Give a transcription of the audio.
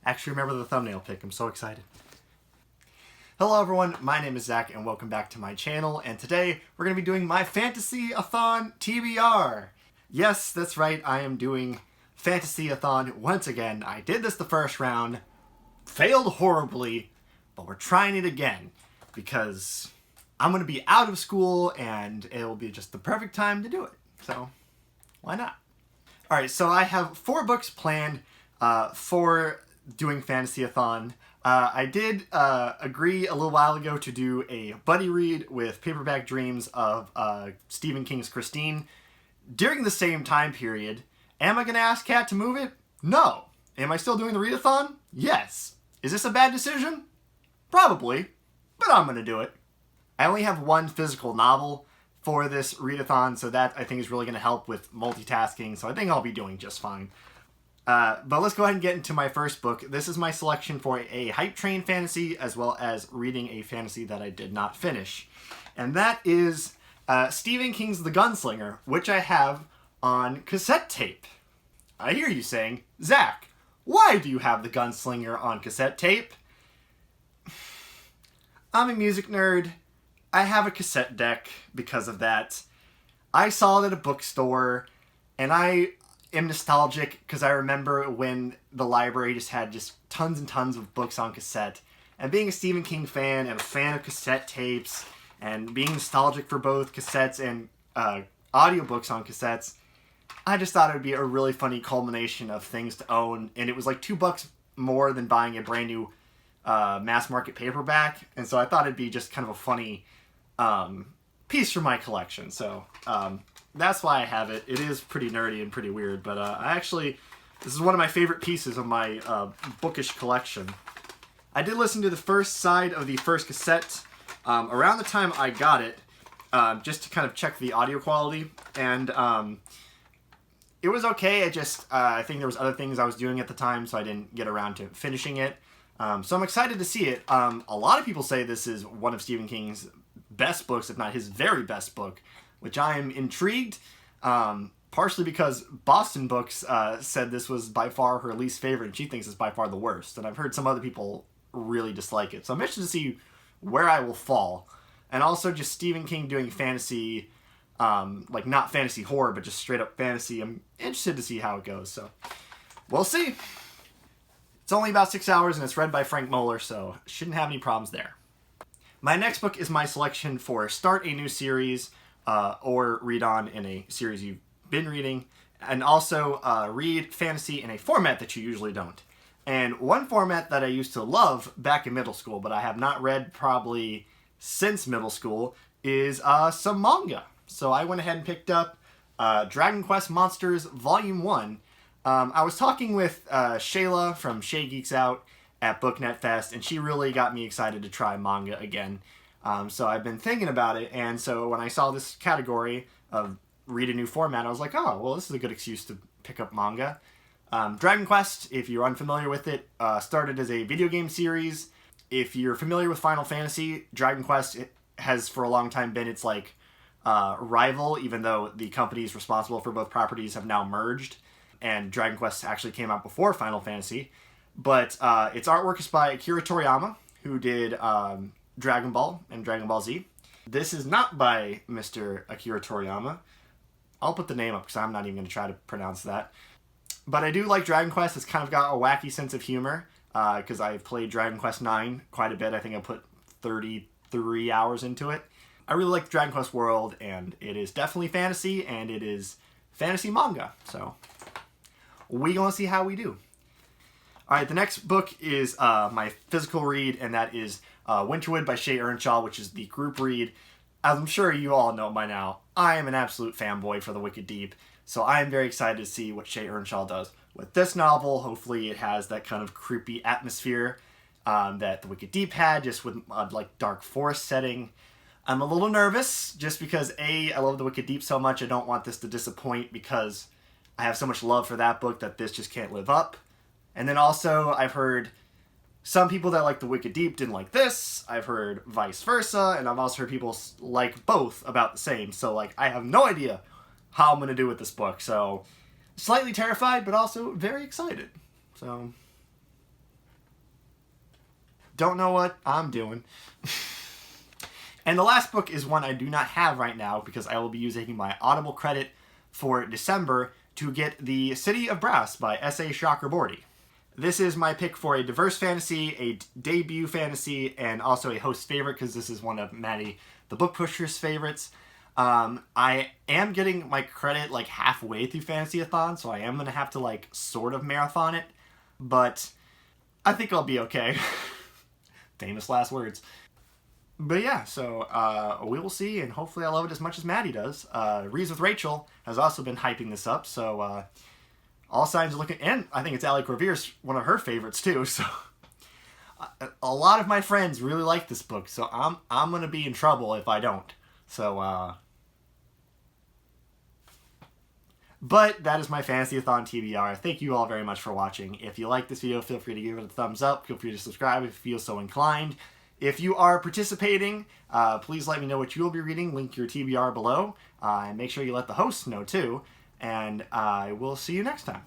Actually remember the thumbnail pic. I'm so excited. Hello everyone, my name is Zach and welcome back to my channel, and today we're going to be doing my Fantasy-A-Thon TBR. Yes, that's right, I am doing Fantasy-A-Thon once again. I did this the first round, failed horribly, but we're trying it again because I'm going to be out of school and it will be just the perfect time to do it. So, why not? Alright, so I have 4 books planned for doing Fantasy-A-Thon. I did agree a little while ago to do a buddy read with Paperback Dreams of Stephen King's Christine during the same time period. Am I going to ask Kat to move it? No. Am I still doing the readathon? Yes. Is this a bad decision? Probably, but I'm going to do it. I only have 1 physical novel for this readathon, so that I think is really going to help with multitasking, so I think I'll be doing just fine. But let's go ahead and get into my first book. This is my selection for a hype train fantasy, as well as reading a fantasy that I did not finish. And that is Stephen King's The Gunslinger, which I have on cassette tape. I hear you saying, Zach, why do you have The Gunslinger on cassette tape? I'm a music nerd. I have a cassette deck because of that. I saw it at a bookstore, and I am nostalgic because I remember when the library just had tons and tons of books on cassette. And being a Stephen King fan and a fan of cassette tapes and being nostalgic for both cassettes and audiobooks on cassettes, I just thought it would be a really funny culmination of things to own. And it was like $2 more than buying a brand new mass market paperback. And so I thought it'd be just kind of a funny piece for my collection. So that's why I have it. It is pretty nerdy and pretty weird, but this is one of my favorite pieces of my bookish collection. I did listen to the first side of the first cassette around the time I got it, just to kind of check the audio quality, and it was okay. I think there was other things I was doing at the time, so I didn't get around to finishing it. So I'm excited to see it. A lot of people say this is one of Stephen King's best books, if not his very best book, which I am intrigued, partially because Boston Books said this was by far her least favorite, and she thinks it's by far the worst. And I've heard some other people really dislike it. So I'm interested to see where I will fall. And also just Stephen King doing fantasy, like not fantasy horror, but just straight up fantasy. I'm interested to see how it goes. So we'll see. It's only about 6 hours, and it's read by Frank Moeller, so shouldn't have any problems there. My next book is my selection for start a new series, or read on in a series you've been reading, and also read fantasy in a format that you usually don't. And one format that I used to love back in middle school, but I have not read probably since middle school, is some manga. So I went ahead and picked up Dragon Quest Monsters Volume 1. I was talking with Shayla from Shay Geeks Out at BookNet Fest, and she really got me excited to try manga again. So I've been thinking about it, and so when I saw this category of read a new format, I was like, oh, well, this is a good excuse to pick up manga. Dragon Quest, if you're unfamiliar with it, started as a video game series. If you're familiar with Final Fantasy, Dragon Quest has for a long time been its rival, even though the companies responsible for both properties have now merged, and Dragon Quest actually came out before Final Fantasy. But its artwork is by Akira Toriyama, who did Dragon Ball and Dragon Ball Z. This is not by Mr. Akira Toriyama. I'll put the name up because I'm not even going to try to pronounce that. But I do like Dragon Quest. It's kind of got a wacky sense of humor because I've played Dragon Quest IX quite a bit. I think I put 33 hours into it. I really like the Dragon Quest world, and it is definitely fantasy, and it is fantasy manga. So we gonna see how we do. Alright, the next book is my physical read, and that is Winterwood by Shay Earnshaw, which is the group read. As I'm sure you all know by now, I am an absolute fanboy for The Wicked Deep, so I am very excited to see what Shay Earnshaw does with this novel. Hopefully it has that kind of creepy atmosphere that The Wicked Deep had, just with dark forest setting. I'm a little nervous, just because I love The Wicked Deep so much. I don't want this to disappoint because I have so much love for that book that this just can't live up. And then also, I've heard some people that like The Wicked Deep didn't like this. I've heard vice versa, and I've also heard people like both about the same. So, I have no idea how I'm going to do with this book. So, slightly terrified, but also very excited. So, don't know what I'm doing. And the last book is one I do not have right now because I will be using my Audible credit for December to get The City of Brass by S.A. Chakraborty. This is my pick for a diverse fantasy, a debut fantasy, and also a host favorite because this is one of Maddie the Book Pusher's favorites. I am getting my credit like halfway through Fantasy-A-Thon, so I am going to have to like sort of marathon it, but I think I'll be okay. Famous last words. But yeah, so we will see, and hopefully I love it as much as Maddie does. Reads with Rachel has also been hyping this up, so all signs are looking, and I think it's Ali Corvere's one of her favorites too, so a lot of my friends really like this book, so I'm going to be in trouble if I don't. So, but that is my Fantasy-A-Thon TBR. Thank you all very much for watching. If you like this video, feel free to give it a thumbs up. Feel free to subscribe if you feel so inclined. If you are participating, please let me know what you will be reading. Link your TBR below. And make sure you let the hosts know too. And I will see you next time.